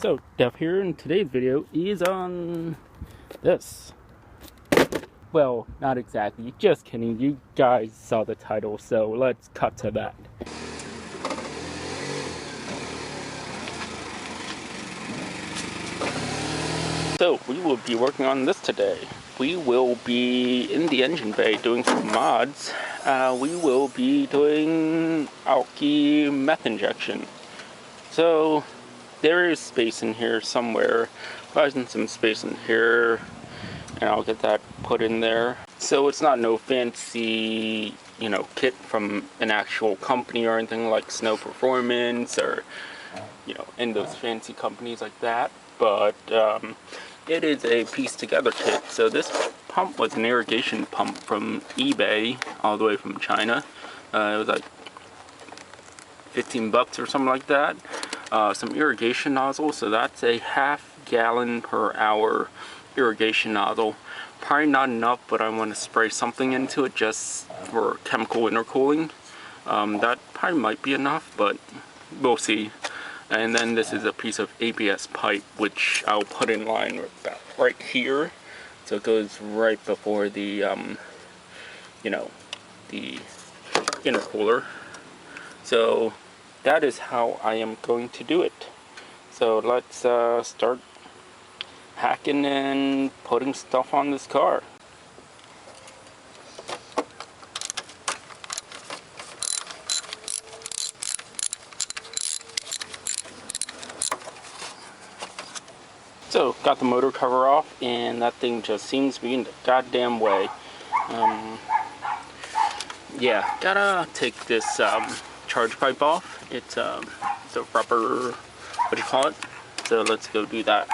So, Dev here, and today's video is on this. Well, not exactly, just kidding, you guys saw the title, so let's cut to that. So, we will be working on this today. We will be in the engine bay doing some mods. We will be doing Alky meth injection. So, there is space in here somewhere. Finding some space in here, and I'll get that put in there. So it's not no fancy, kit from an actual company or anything like Snow Performance or, in those fancy companies like that. But it is a piece together kit. So this pump was an irrigation pump from eBay, all the way from China. It was like 15 bucks or something like that. Some irrigation nozzle, so that's a half-gallon per hour irrigation nozzle. Probably not enough, but I want to spray something into it just for chemical intercooling. That probably might be enough, but we'll see. And then this is a piece of ABS pipe, which I'll put in line about right here, so it goes right before the, the intercooler. So that is how I am going to do it. So let's start hacking and putting stuff on this car. So got the motor cover off, and that thing just seems to be in the goddamn way. Yeah, gotta take this charge pipe off. It's a rubber, what do you call it? So let's go do that.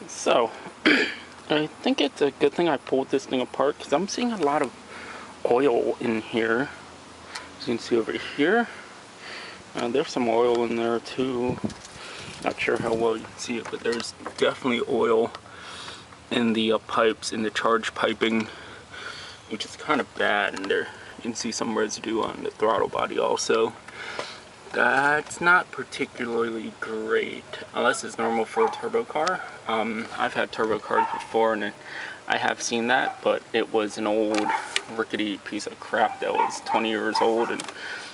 So I think it's a good thing I pulled this thing apart, because I'm seeing a lot of oil in here. As you can see over here, there's some oil in there too. Not sure how well you can see it, but there's definitely oil in the pipes, in the charge piping, which is kind of bad. And there you can see some residue on the throttle body also. That's not particularly great, unless it's normal for a turbo car. I've had turbo cars before, and I have seen that, but it was an old rickety piece of crap that was 20 years old and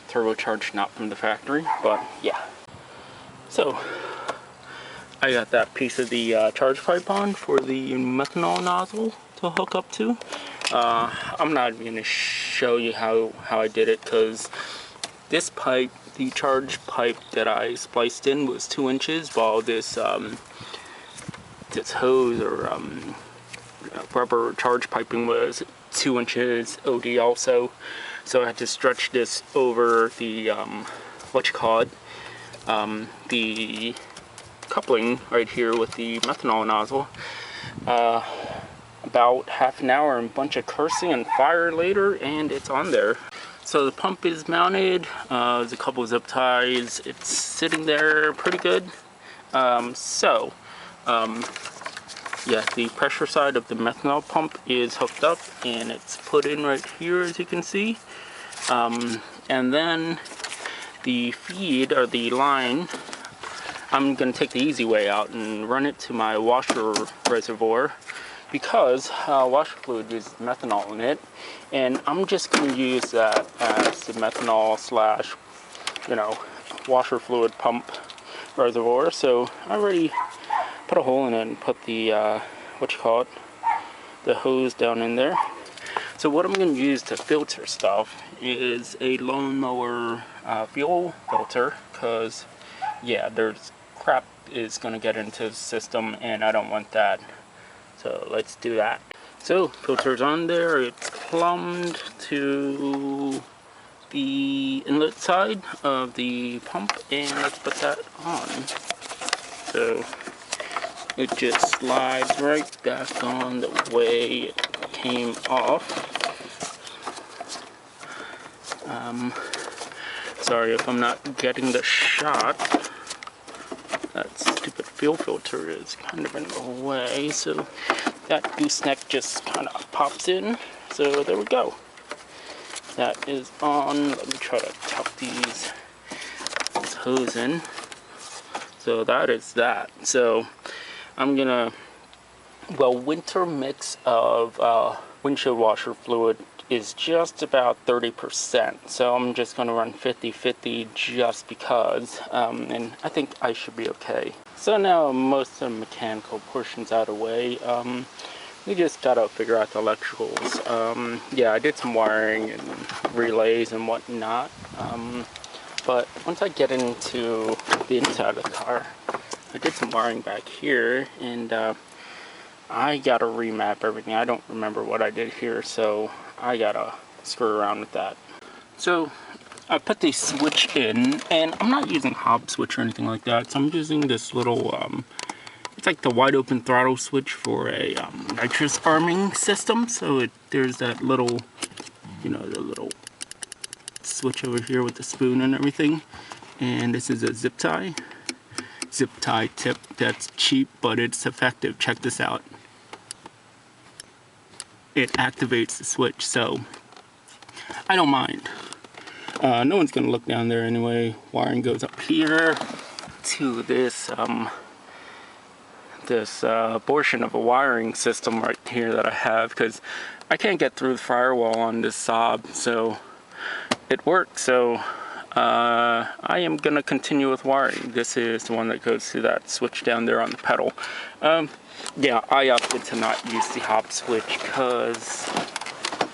turbocharged, not from the factory. But yeah, so I got that piece of the charge pipe on for the methanol nozzle to hook up to. I'm not even going to show you how I did it, because this pipe, the charge pipe that I spliced in, was 2 inches, while this this hose or rubber charge piping was 2 inches OD also. So I had to stretch this over the the coupling right here with the methanol nozzle. About half an hour and a bunch of cursing and fire later, and it's on there. So the pump is mounted. There's a couple of zip ties. It's sitting there pretty good. Yeah, the pressure side of the methanol pump is hooked up, and it's put in right here, as you can see. And then the feed, or the line, I'm going to take the easy way out and run it to my washer reservoir, because washer fluid uses methanol in it, and I'm just going to use that as the methanol slash, washer fluid pump reservoir. So I already put a hole in it and put the the hose down in there. So what I'm going to use to filter stuff is a lawnmower fuel filter, because yeah, there's crap is going to get into the system, and I don't want that. So let's do that. So filter's on there. It's plumbed to the inlet side of the pump, and let's put that on. So it just slides right back on the way it came off. Sorry if I'm not getting the shot. That stupid fuel filter is kind of in the way, so that gooseneck just kind of pops in. So there we go. That is on. Let me try to tuck this hose in. So that is that. So I'm gonna, well, winter mix of windshield washer fluid is just about 30%. So I'm just gonna run 50-50 just because, and I think I should be okay. So now most of the mechanical portions out of the way. We just gotta figure out the electricals. Yeah, I did some wiring and relays and whatnot. But once I get into the inside of the car, I did some wiring back here, and I gotta remap everything. I don't remember what I did here, so I gotta screw around with that. So I put the switch in, and I'm not using Hob switch or anything like that. So I'm using this little, it's like the wide open throttle switch for a nitrous arming system. So there's that little, you know, the little switch over here with the spoon and everything. And this is a zip tie tip that's cheap, but it's effective. Check this out. It activates the switch, so I don't mind. No one's gonna look down there anyway. Wiring goes up here to this portion of a wiring system right here that I have, because I can't get through the firewall on this Saab, so it works. So I am gonna continue with wiring. This is the one that goes to that switch down there on the pedal. Yeah, I opted to not use the Hob switch because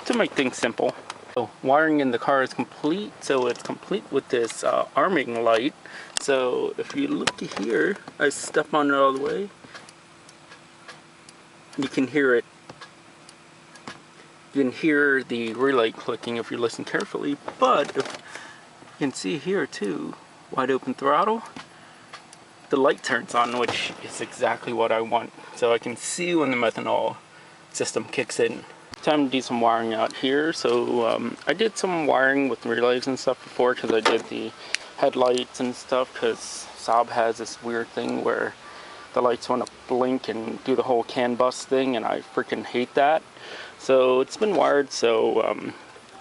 to make things simple. So wiring in the car is complete. So it's complete with this arming light. So if you look here, I step on it all the way. You can hear it. You can hear the relay clicking if you listen carefully. But if you can see here too, wide open throttle, the light turns on, which is exactly what I want. So I can see when the methanol system kicks in. Time to do some wiring out here. So I did some wiring with relays and stuff before, because I did the headlights and stuff, because Saab has this weird thing where the lights want to blink and do the whole CAN bus thing, and I freaking hate that. So it's been wired, so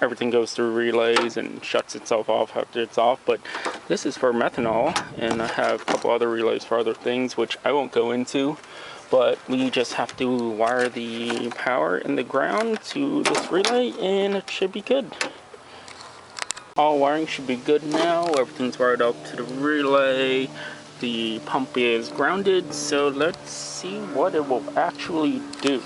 everything goes through relays and shuts itself off after it's off. But this is for methanol, and I have a couple other relays for other things, which I won't go into. But we just have to wire the power and the ground to this relay, and it should be good. All wiring should be good now. Everything's wired up to the relay. The pump is grounded, so let's see what it will actually do.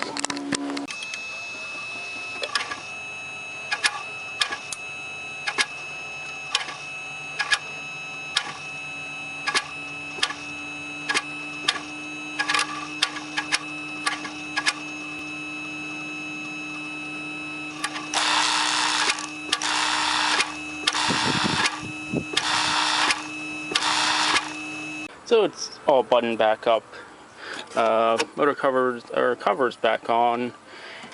So it's all buttoned back up. Motor covers back on.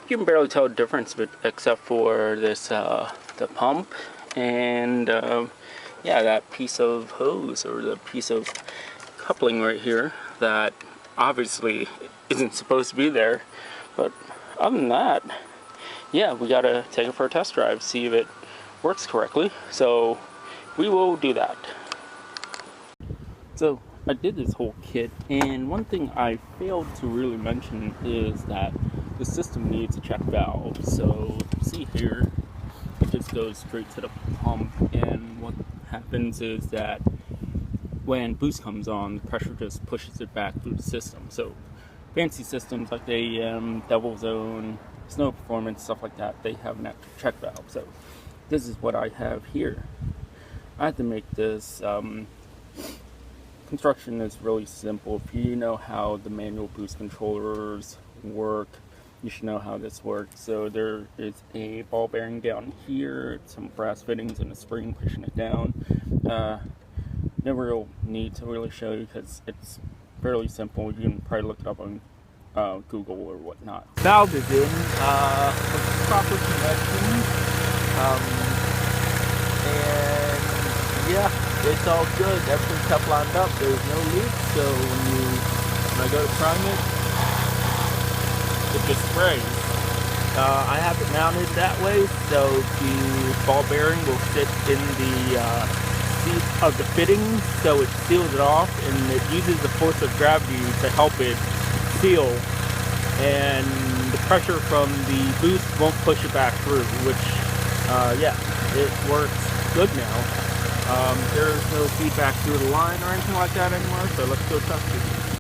You can barely tell the difference, but except for this the pump and yeah, that piece of hose or the piece of coupling right here that obviously isn't supposed to be there. But other than that, yeah, we gotta take it for a test drive, see if it works correctly. So we will do that. So I did this whole kit, and one thing I failed to really mention is that the system needs a check valve. So see here, it just goes straight to the pump, and what happens is that when boost comes on, the pressure just pushes it back through the system. So fancy systems like the AM, Devil Zone, Snow Performance, stuff like that, they have an actual check valve. So this is what I have here. I had to make this. Construction is really simple. If you know how the manual boost controllers work, you should know how this works. So there is a ball bearing down here, some brass fittings and a spring pushing it down. No real need to really show you because it's fairly simple. You can probably look it up on Google or whatnot. Valve is in with proper connection, and yeah. it's all good. Everything's Tefloned up. There's no leak. So when I go to prime it, it just sprays. I have it mounted that way, so the ball bearing will sit in the seat of the fitting, so it seals it off, and it uses the force of gravity to help it seal, and the pressure from the boost won't push it back through, which, yeah, it works good now. There's no feedback through the line or anything like that anymore, so let's go test it.